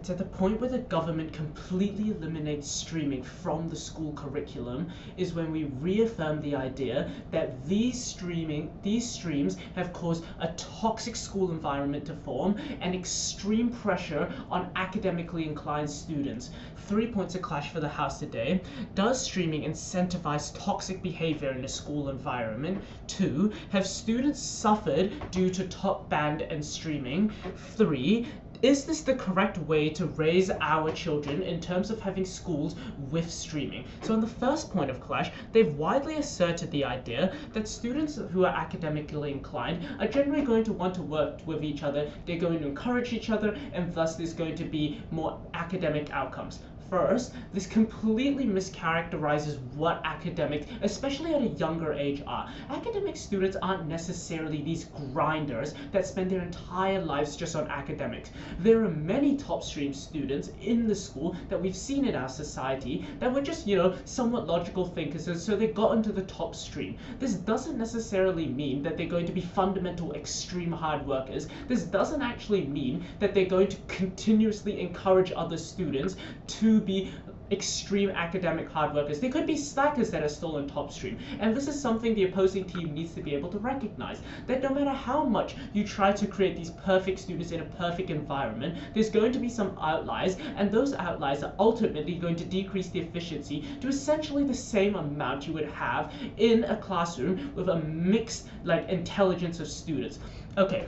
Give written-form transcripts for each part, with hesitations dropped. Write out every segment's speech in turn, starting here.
It's at the point where the government completely eliminates streaming from the school curriculum is when we reaffirm the idea that these streams have caused a toxic school environment to form and extreme pressure on academically inclined students. 3 points of clash for the House today. Does streaming incentivize toxic behavior in the school environment? 2, have students suffered due to top band and streaming? 3, is this the correct way to raise our children in terms of having schools with streaming? So on the first point of clash, they've widely asserted the idea that students who are academically inclined are generally going to want to work with each other, they're going to encourage each other, and thus there's going to be more academic outcomes. First, this completely mischaracterizes what academics, especially at a younger age, are. Academic students aren't necessarily these grinders that spend their entire lives just on academics. There are many top stream students in the school that we've seen in our society that were just, somewhat logical thinkers, and so they got into the top stream. This doesn't necessarily mean that they're going to be fundamental extreme hard workers. This doesn't actually mean that they're going to continuously encourage other students to be extreme academic hard workers. They could be slackers that are still in top stream, and this is something the opposing team needs to be able to recognize, that no matter how much you try to create these perfect students in a perfect environment, there's going to be some outliers, and those outliers are ultimately going to decrease the efficiency to essentially the same amount you would have in a classroom with a mixed intelligence of students. Okay,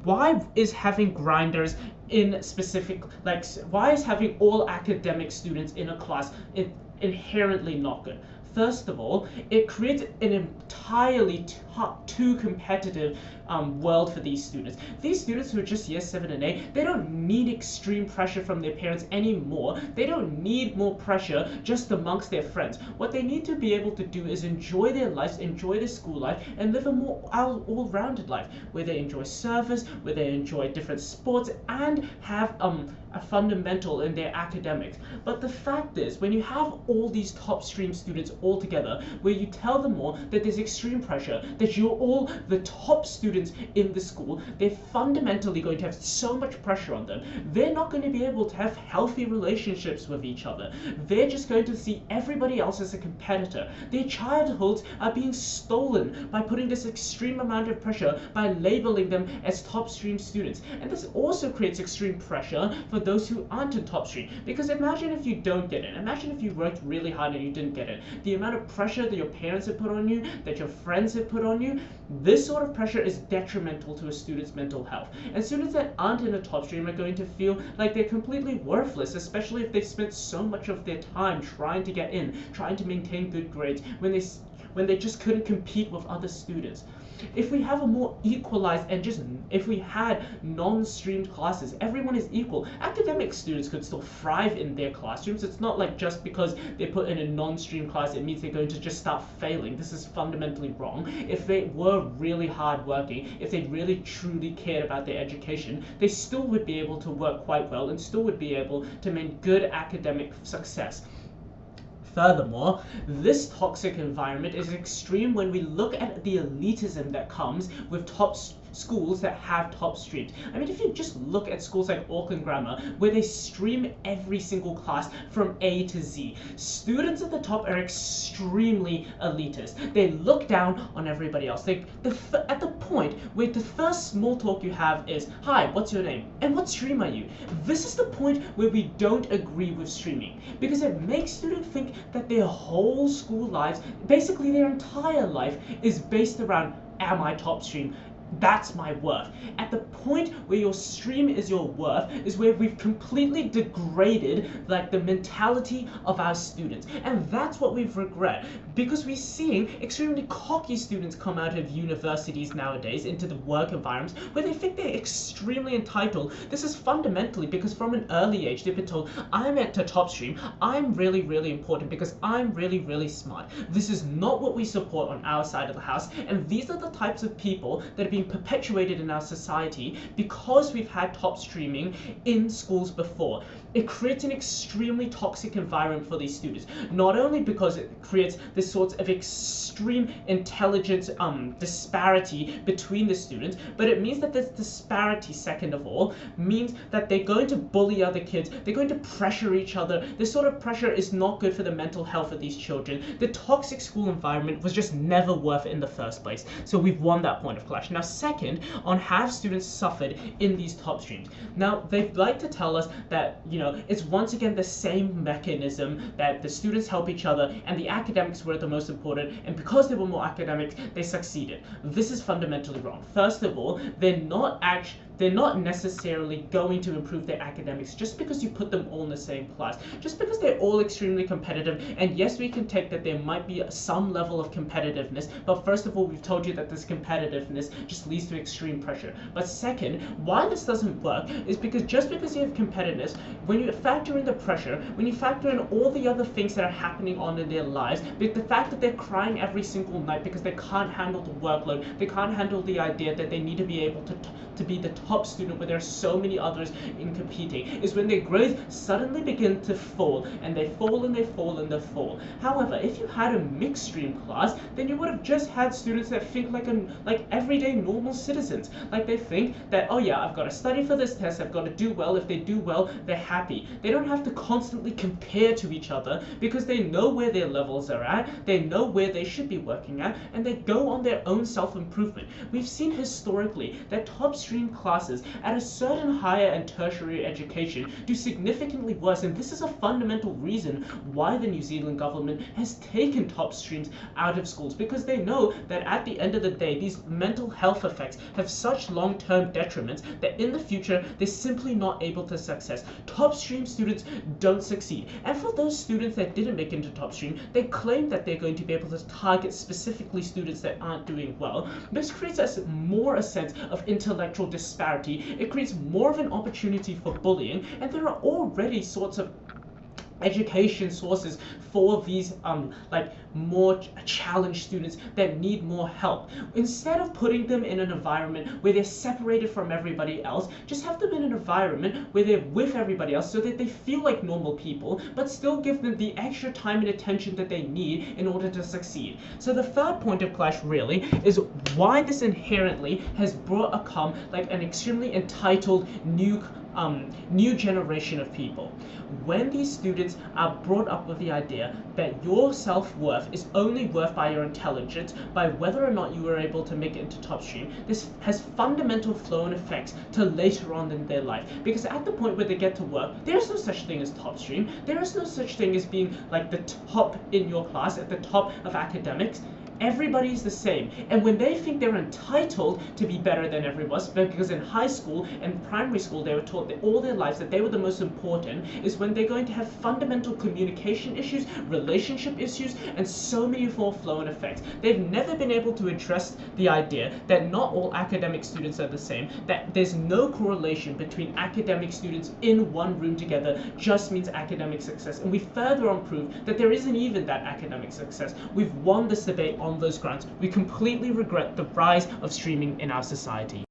why is having grinders in specific, why is having all academic students in a class inherently not good? First of all, it creates an entirely too competitive world for these students. These students who are just year 7 and 8, they don't need extreme pressure from their parents anymore. They don't need more pressure just amongst their friends. What they need to be able to do is enjoy their lives, enjoy their school life, and live a more all-rounded life, where they enjoy service, where they enjoy different sports, and have a fundamental in their academics. But the fact is, when you have all these top stream students all together, where you tell them all that there's extreme pressure, that you're all the top students in the school, they're fundamentally going to have so much pressure on them. They're not going to be able to have healthy relationships with each other. They're just going to see everybody else as a competitor. Their childhoods are being stolen by putting this extreme amount of pressure by labeling them as top stream students. And this also creates extreme pressure for those who aren't in top stream, because imagine if you don't get it. Imagine if you worked really hard and you didn't get it. The amount of pressure that your parents have put on you, that your friends have put on you, this sort of pressure is detrimental to a student's mental health. And students that aren't in a top stream are going to feel like they're completely worthless, especially if they've spent so much of their time trying to get in, trying to maintain good grades, when they just couldn't compete with other students. If we have a more equalized, and if we had non-streamed classes, everyone is equal. Academic students could still thrive in their classrooms. It's not like just because they put in a non-streamed class, it means they're going to just start failing. This is fundamentally wrong. If they were really hardworking, if they really truly cared about their education, they still would be able to work quite well and still would be able to maintain good academic success. Furthermore, this toxic environment is extreme when we look at the elitism that comes with top schools that have top streams. I mean, if you just look at schools like Auckland Grammar, where they stream every single class from A to Z, students at the top are extremely elitist. They look down on everybody else. At the point where the first small talk you have is, "Hi, what's your name? And what stream are you?" This is the point where we don't agree with streaming, because it makes students think that their whole school lives, basically their entire life, is based around, am I top stream? That's my worth. At the point where your stream is your worth is where we've completely degraded the mentality of our students. And that's what we've regret, because we're seeing extremely cocky students come out of universities nowadays into the work environments where they think they're extremely entitled. This is fundamentally because from an early age they've been told, I'm at the top stream, I'm really, really important because I'm really, really smart. This is not what we support on our side of the house, and these are the types of people that are being being perpetuated in our society because we've had top streaming in schools before. It creates an extremely toxic environment for these students, not only because it creates this sort of extreme intelligence disparity between the students, but it means that this disparity, second of all, means that they're going to bully other kids, they're going to pressure each other. This sort of pressure is not good for the mental health of these children. The toxic school environment was just never worth it in the first place. So we've won that point of clash. Now, second, on have students suffered in these top streams. Now, they'd like to tell us that, it's once again the same mechanism, that the students help each other and the academics were the most important, and because they were more academics, they succeeded. This is fundamentally wrong. First of all, they're not necessarily going to improve their academics just because you put them all in the same class, just because they're all extremely competitive. And yes, we can take that there might be some level of competitiveness, but first of all, we've told you that this competitiveness just leads to extreme pressure. But second, why this doesn't work is because just because you have competitiveness, when you factor in the pressure, when you factor in all the other things that are happening on in their lives, the fact that they're crying every single night because they can't handle the workload, they can't handle the idea that they need to be able to be the top student where there are so many others in competing, is when their grades suddenly begin to fall, and they fall and they fall and they fall. However, if you had a mixed stream class, then you would have just had students that think like everyday normal citizens. Like they think that, oh yeah, I've got to study for this test, I've got to do well. If they do well, they're happy. They don't have to constantly compare to each other because they know where their levels are at, they know where they should be working at, and they go on their own self-improvement. We've seen historically that top stream classes at a certain higher and tertiary education do significantly worse, and this is a fundamental reason why the New Zealand government has taken top streams out of schools, because they know that at the end of the day, these mental health effects have such long-term detriments that in the future, they're simply not able to success. Top stream students don't succeed. And for those students that didn't make it into top stream, they claim that they're going to be able to target specifically students that aren't doing well. This creates us more a sense of intellectual disparity. It creates more of an opportunity for bullying, and there are already sorts of education sources for these more challenged students that need more help. Instead of putting them in an environment where they're separated from everybody else, just have them in an environment where they're with everybody else so that they feel like normal people, but still give them the extra time and attention that they need in order to succeed. So the third point of clash really is why this inherently has brought an extremely entitled new generation of people. When these students are brought up with the idea that your self-worth is only worth by your intelligence, by whether or not you were able to make it into top stream, this has fundamental flow-on effects to later on in their life. Because at the point where they get to work, there is no such thing as top stream. There is no such thing as being like the top in your class, at the top of academics. Everybody's the same, and when they think they're entitled to be better than everyone else, because in high school and primary school they were taught that all their lives that they were the most important, is when they're going to have fundamental communication issues, relationship issues, and so many more flow-on effects. They've never been able to address the idea that not all academic students are the same, that there's no correlation between academic students in one room together just means academic success, and we further on prove that there isn't even that academic success. We've won this debate on those grounds. We completely regret the rise of streaming in our society.